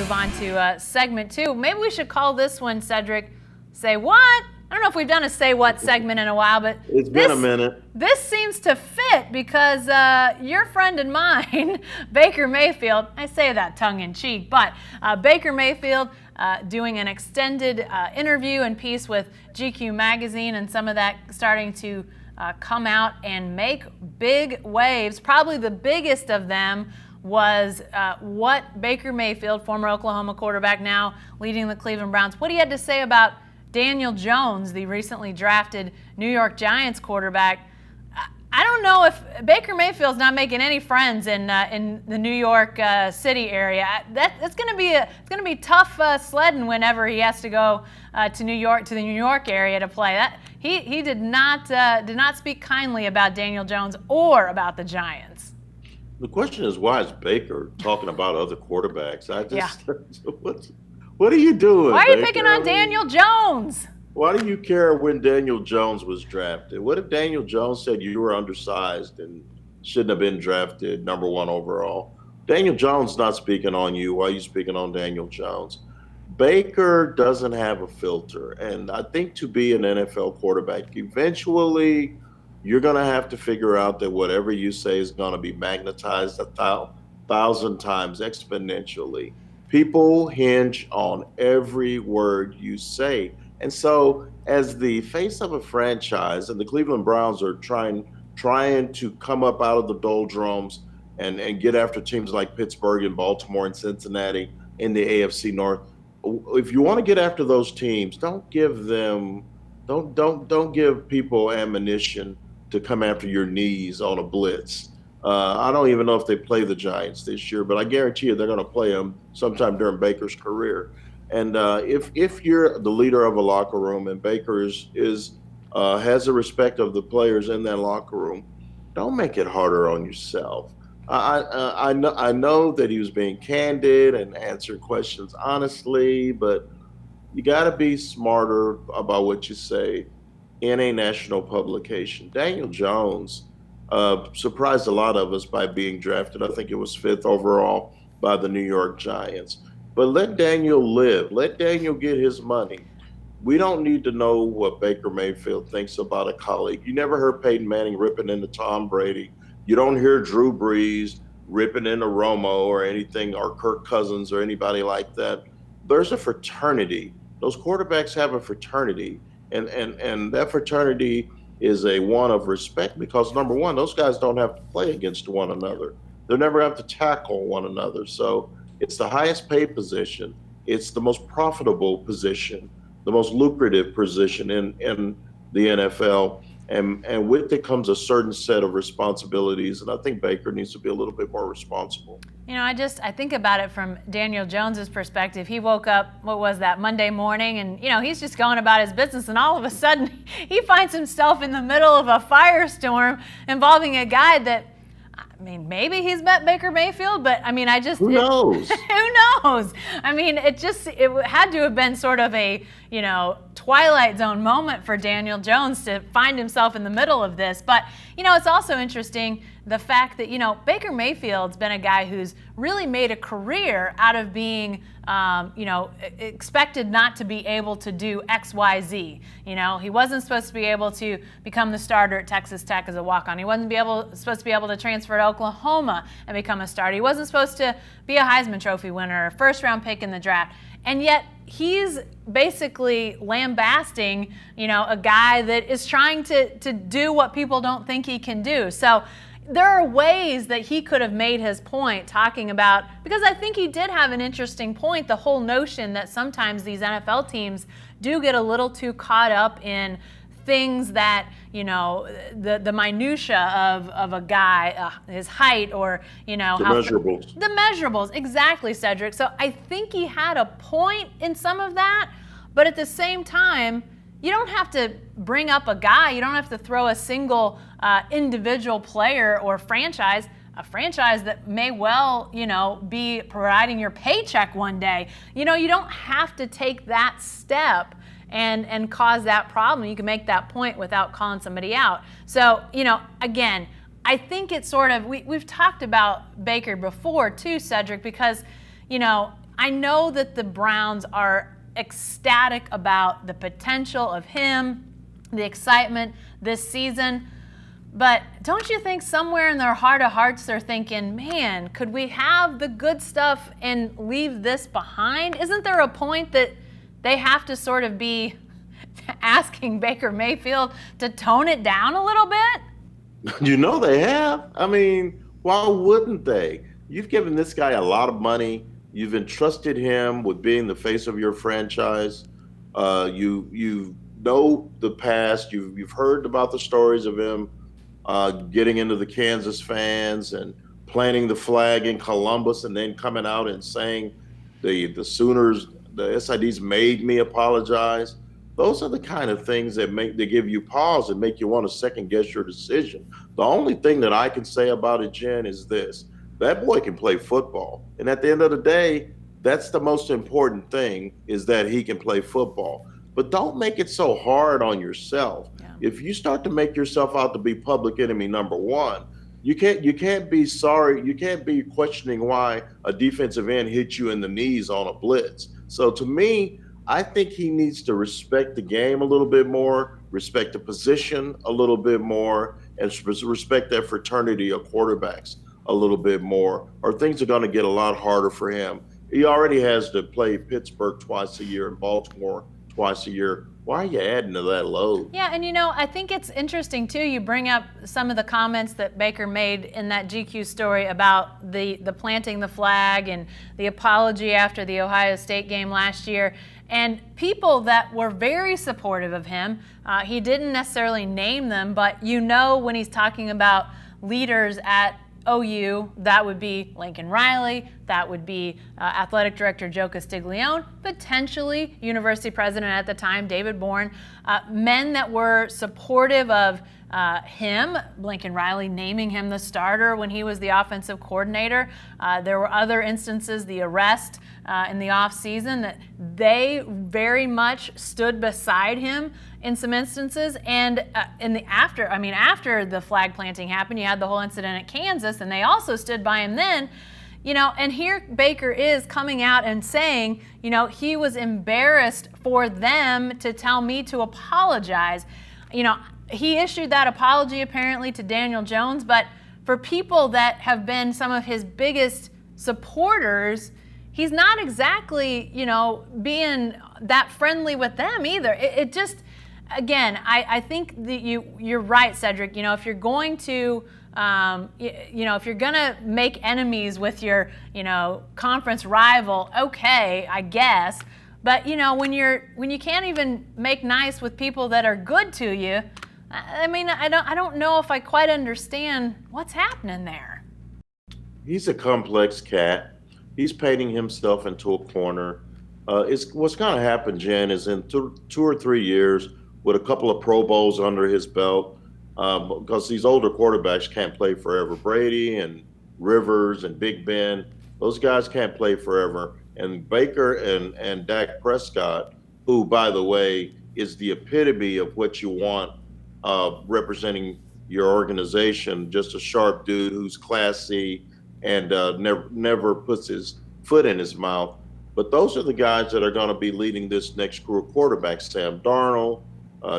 move on to segment 2. Maybe we should call this one, Cedric, Say What? I don't know if we've done a Say What segment in a while, but it's been a minute. This seems to fit because your friend and mine, Baker Mayfield, I say that tongue-in-cheek, but Baker Mayfield doing an extended interview and piece with GQ magazine, and some of that starting to come out and make big waves. Probably the biggest of them was what Baker Mayfield, former Oklahoma quarterback, now leading the Cleveland Browns, what he had to say about Daniel Jones, the recently drafted New York Giants quarterback. I don't know if Baker Mayfield's not making any friends in the New York City area. It's going to be tough sledding whenever he has to go to New York, to the New York area to play. He did not speak kindly about Daniel Jones or about the Giants. The question is, why is Baker talking about other quarterbacks? What are you doing? Why are you Baker? picking on Daniel Jones? Why do you care when Daniel Jones was drafted? What if Daniel Jones said you were undersized and shouldn't have been drafted #1 overall? Daniel Jones not speaking on you. Why are you speaking on Daniel Jones? Baker doesn't have a filter. And I think to be an NFL quarterback, eventually you're going to have to figure out that whatever you say is going to be magnetized 1,000 times exponentially. People hinge on every word you say. And so as the face of a franchise, and the Cleveland Browns are trying to come up out of the doldrums and get after teams like Pittsburgh and Baltimore and Cincinnati in the AFC North. If you want to get after those teams, don't give people ammunition to come after your knees on a blitz. I don't even know if they play the Giants this year, but I guarantee you they're going to play them sometime during Baker's career. And if you're the leader of a locker room and Baker has the respect of the players in that locker room, don't make it harder on yourself. I know that he was being candid and answering questions honestly, but you got to be smarter about what you say in a national publication. Daniel Jones surprised a lot of us by being drafted. I think it was 5th overall by the New York Giants. But let Daniel live. Let Daniel get his money. We don't need to know what Baker Mayfield thinks about a colleague. You never heard Peyton Manning ripping into Tom Brady. You don't hear Drew Brees ripping into Romo or anything, or Kirk Cousins or anybody like that. There's a fraternity. Those quarterbacks have a fraternity. And that fraternity is a one of respect because, number one, those guys don't have to play against one another. They'll never have to tackle one another. So it's the highest paid position. It's the most profitable position, the most lucrative position in the NFL. And with it comes a certain set of responsibilities. And I think Baker needs to be a little bit more responsible. You know, I think about it from Daniel Jones's perspective. He woke up, what was that, Monday morning, and, he's just going about his business, and all of a sudden he finds himself in the middle of a firestorm involving a guy that, maybe he's met Baker Mayfield, but Who knows? Who knows? It had to have been sort of a, Twilight Zone moment for Daniel Jones to find himself in the middle of this. But, it's also interesting the fact that, Baker Mayfield's been a guy who's really made a career out of being, expected not to be able to do X, Y, Z. He wasn't supposed to be able to become the starter at Texas Tech as a walk-on. He wasn't supposed to be able to transfer to Oklahoma and become a starter. He wasn't supposed to be a Heisman Trophy winner, a first-round pick in the draft. And yet he's basically lambasting, a guy that is trying to do what people don't think he can do. So there are ways that he could have made his point talking about, because I think he did have an interesting point, the whole notion that sometimes these NFL teams do get a little too caught up in things that, the minutia of a guy, his height, or, measurables. The measurables, exactly, Cedric. So I think he had a point in some of that, but at the same time, you don't have to bring up a guy. You don't have to throw a single individual player or franchise, a franchise that may well, be providing your paycheck one day. You don't have to take that step and cause that problem. You can make that point without calling somebody out. So, again, I think it's sort of, we've talked about Baker before too, Cedric, because, I know that the Browns are ecstatic about the potential of him, the excitement this season. But don't you think somewhere in their heart of hearts they're thinking, man, could we have the good stuff and leave this behind? Isn't there a point that they have to sort of be asking Baker Mayfield to tone it down a little bit? You know they have. I mean, why wouldn't they? You've given this guy a lot of money. You've entrusted him with being the face of your franchise. You know the past. You've heard about the stories of him getting into the Kansas fans and planting the flag in Columbus, and then coming out and saying the Sooners, the SIDs made me apologize. Those are the kind of things that give you pause and make you want to second guess your decision. The only thing that I can say about it, Jen, is this: that boy can play football, and at the end of the day, that's the most important thing, is that he can play football. But don't make it so hard on yourself. Yeah. If you start to make yourself out to be public enemy number one, you can't be sorry. You can't be questioning why a defensive end hit you in the knees on a blitz. So to me, I think he needs to respect the game a little bit more, respect the position a little bit more, and respect that fraternity of quarterbacks a little bit more, or things are going to get a lot harder for him. He already has to play Pittsburgh twice a year and Baltimore twice a year. Why are you adding to that load? Yeah, and I think it's interesting too. You bring up some of the comments that Baker made in that GQ story about the planting the flag and the apology after the Ohio State game last year. And people that were very supportive of him, he didn't necessarily name them, but when he's talking about leaders at OU, that would be Lincoln Riley, that would be athletic director Joe Castiglione, potentially university president at the time, David Bourne, men that were supportive of him, Lincoln Riley naming him the starter when he was the offensive coordinator. There were other instances, the arrest in the offseason, that they very much stood beside him in some instances. And after the flag planting happened, you had the whole incident at Kansas, and they also stood by him then. And here Baker is coming out and saying, he was embarrassed for them to tell me to apologize. He issued that apology apparently to Daniel Jones, but for people that have been some of his biggest supporters, he's not exactly, being that friendly with them either. It just, again, I think that you're right, Cedric. If you're going to, if you're gonna make enemies with your, conference rival, okay, I guess. But when you can't even make nice with people that are good to you, I don't know if I quite understand what's happening there. He's a complex cat. He's painting himself into a corner. What's going to happen, Jen, is in 2 or 3 years, with a couple of Pro Bowls under his belt, because these older quarterbacks can't play forever. Brady and Rivers and Big Ben, those guys can't play forever. And Baker and Dak Prescott, who, by the way, is the epitome of what you want representing your organization, just a sharp dude who's classy and never puts his foot in his mouth. But those are the guys that are going to be leading this next crew of quarterbacks: Sam Darnold,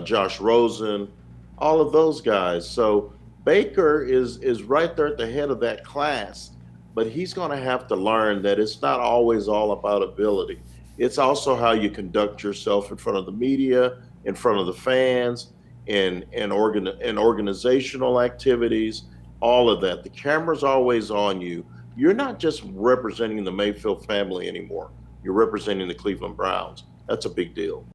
Josh Rosen, all of those guys. So Baker is right there at the head of that class, but he's going to have to learn that it's not always all about ability. It's also how you conduct yourself in front of the media, in front of the fans, in organizational activities, all of that. The camera's always on you. You're not just representing the Mayfield family anymore. You're representing the Cleveland Browns. That's a big deal.